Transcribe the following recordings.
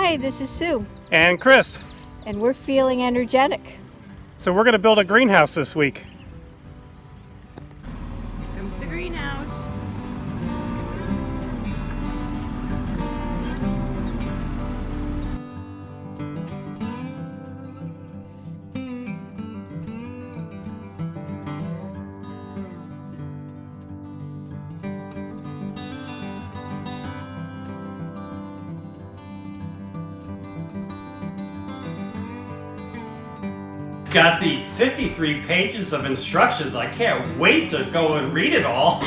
Hi, this is Sue. And Chris. And we're feeling energetic. So we're going to build a greenhouse this week. Here comes the greenhouse. Got the 53 pages of instructions. I can't wait to go and read it all.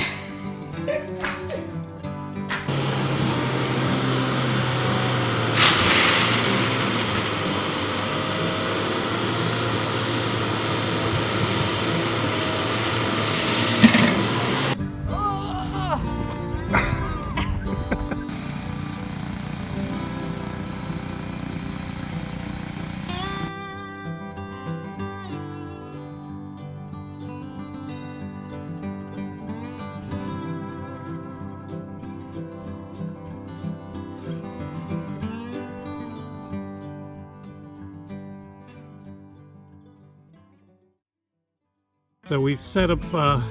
So we've set up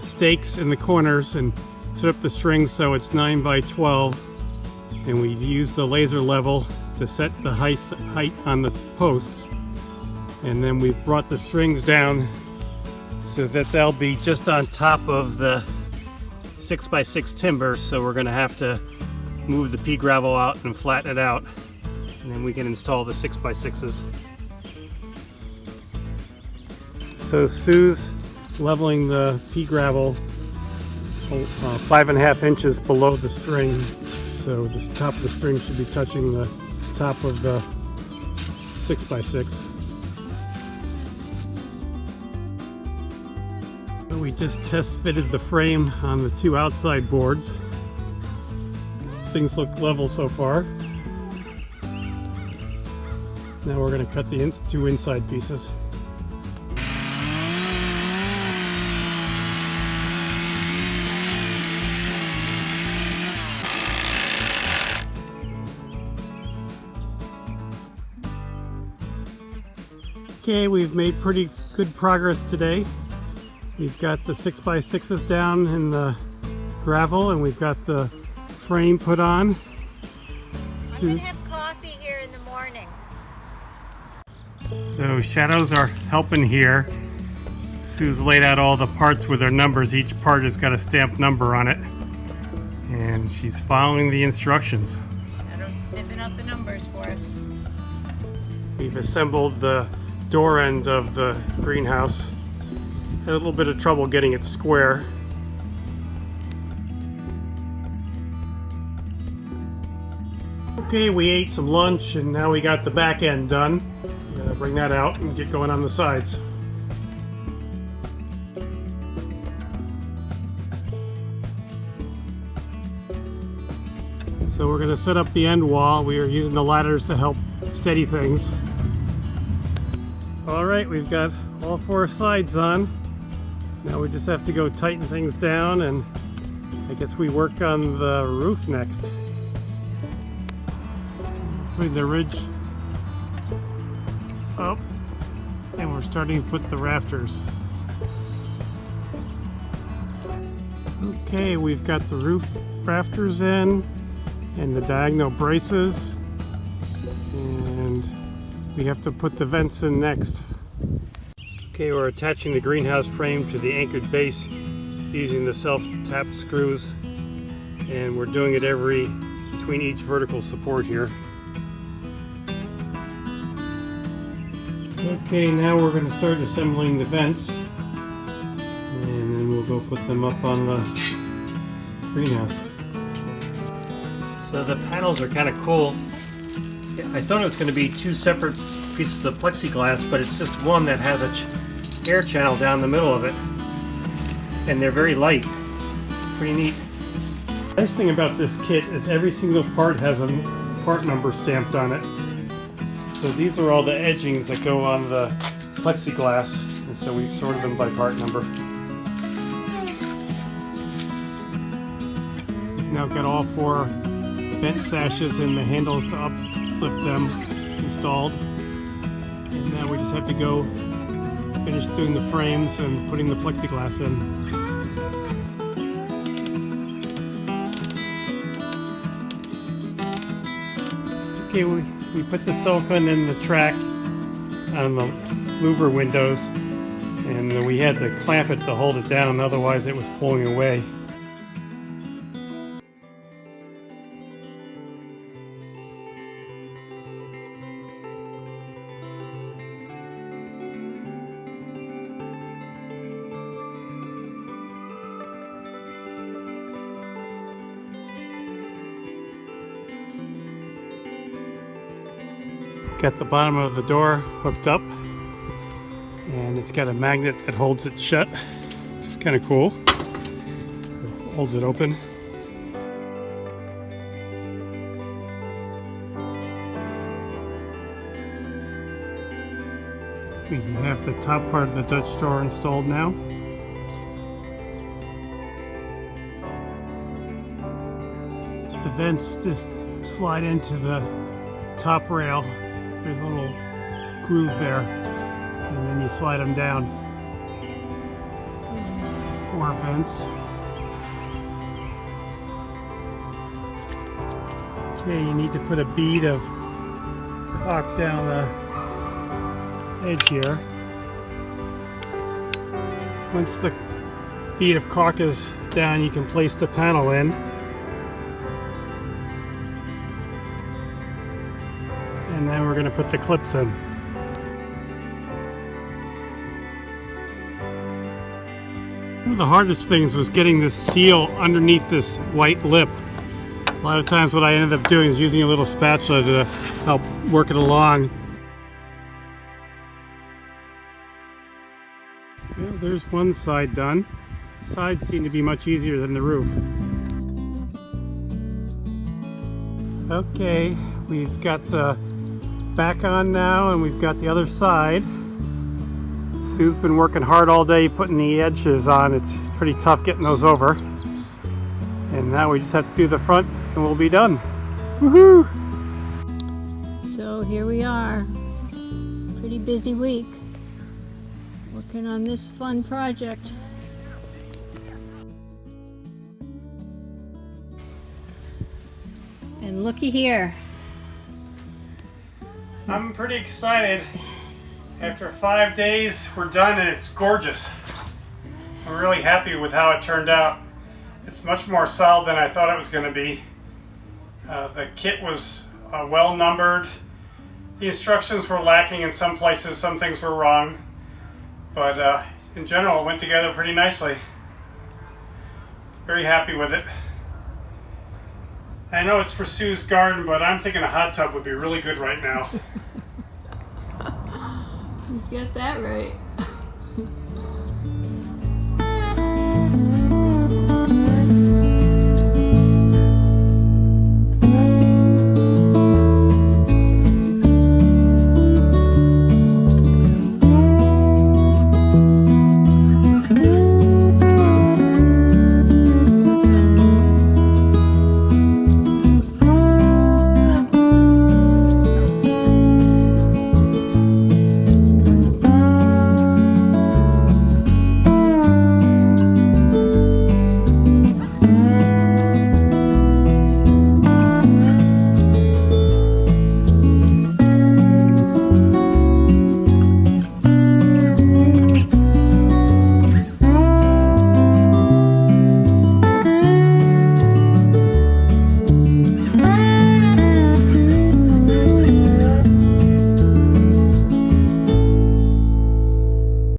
stakes in the corners and set up the strings so it's 9 by 12, and we use the laser level to set the height on the posts, and then we've brought the strings down so that they'll be just on top of the 6x6 timber. So we're going to have to move the pea gravel out and flatten it out, and then we can install the 6x6s. So Sue's leveling the pea gravel 5.5 inches below the string, so the top of the string should be touching the top of the 6x6. So we just test fitted the frame on the two outside boards. Things look level so far. Now we're going to cut the two inside pieces. Okay, we've made pretty good progress today. We've got the 6x6s down in the gravel, and we've got the frame put on. I'm gonna have coffee here in the morning. So shadows are helping here. Sue's laid out all the parts with their numbers. Each part has got a stamped number on it, and she's following the instructions. Shadow's sniffing out the numbers for us. We've assembled the door end of the greenhouse. Had a little bit of trouble getting it square. Okay, we ate some lunch and now we got the back end done. I'm gonna bring that out and get going on the sides. So we're gonna set up the end wall. We are using the ladders to help steady things. Alright, we've got all four sides on. Now we just have to go tighten things down, and I guess we work on the roof next. Putting the ridge up, and we're starting to put the rafters. Okay, we've got the roof rafters in and the diagonal braces, and we have to put the vents in next. Okay, we're attaching the greenhouse frame to the anchored base using the self-tapped screws, and we're doing it between each vertical support here. Okay, now we're going to start assembling the vents, and then we'll go put them up on the greenhouse. So the panels are kind of cool. I thought it was going to be two separate pieces of plexiglass, but it's just one that has a air channel down the middle of it, and they're very light. Pretty neat. The nice thing about this kit is every single part has a part number stamped on it. So these are all the edgings that go on the plexiglass, and so we've sorted them by part number. Now got all four vent sashes and the handles to forklift them installed. And now we just have to go finish doing the frames and putting the plexiglass in. Okay, we put the silicone in the track on the louver windows, and we had to clamp it to hold it down, otherwise it was pulling away. Got the bottom of the door hooked up, and it's got a magnet that holds it shut, which is kind of cool. It holds it open. We have the top part of the Dutch door installed now. The vents just slide into the top rail. There's a little groove there, and then you slide them down. 4 vents. Okay, you need to put a bead of caulk down the edge here. Once the bead of caulk is down, you can place the panel in. And then we're going to put the clips in. One of the hardest things was getting this seal underneath this white lip. A lot of times what I ended up doing is using a little spatula to help work it along. Well, there's one side done. Sides seem to be much easier than the roof. Okay, we've got the back on now, and we've got the other side. Sue's been working hard all day putting the edges on. It's pretty tough getting those over. And now we just have to do the front and we'll be done. Woohoo! So here we are. Pretty busy week. Working on this fun project. And looky here. I'm pretty excited. After 5 days, we're done and it's gorgeous. I'm really happy with how it turned out. It's much more solid than I thought it was going to be. The kit was well numbered. The instructions were lacking in some places, some things were wrong. But in general, it went together pretty nicely. Very happy with it. I know it's for Sue's garden, but I'm thinking a hot tub would be really good right now. You got that right.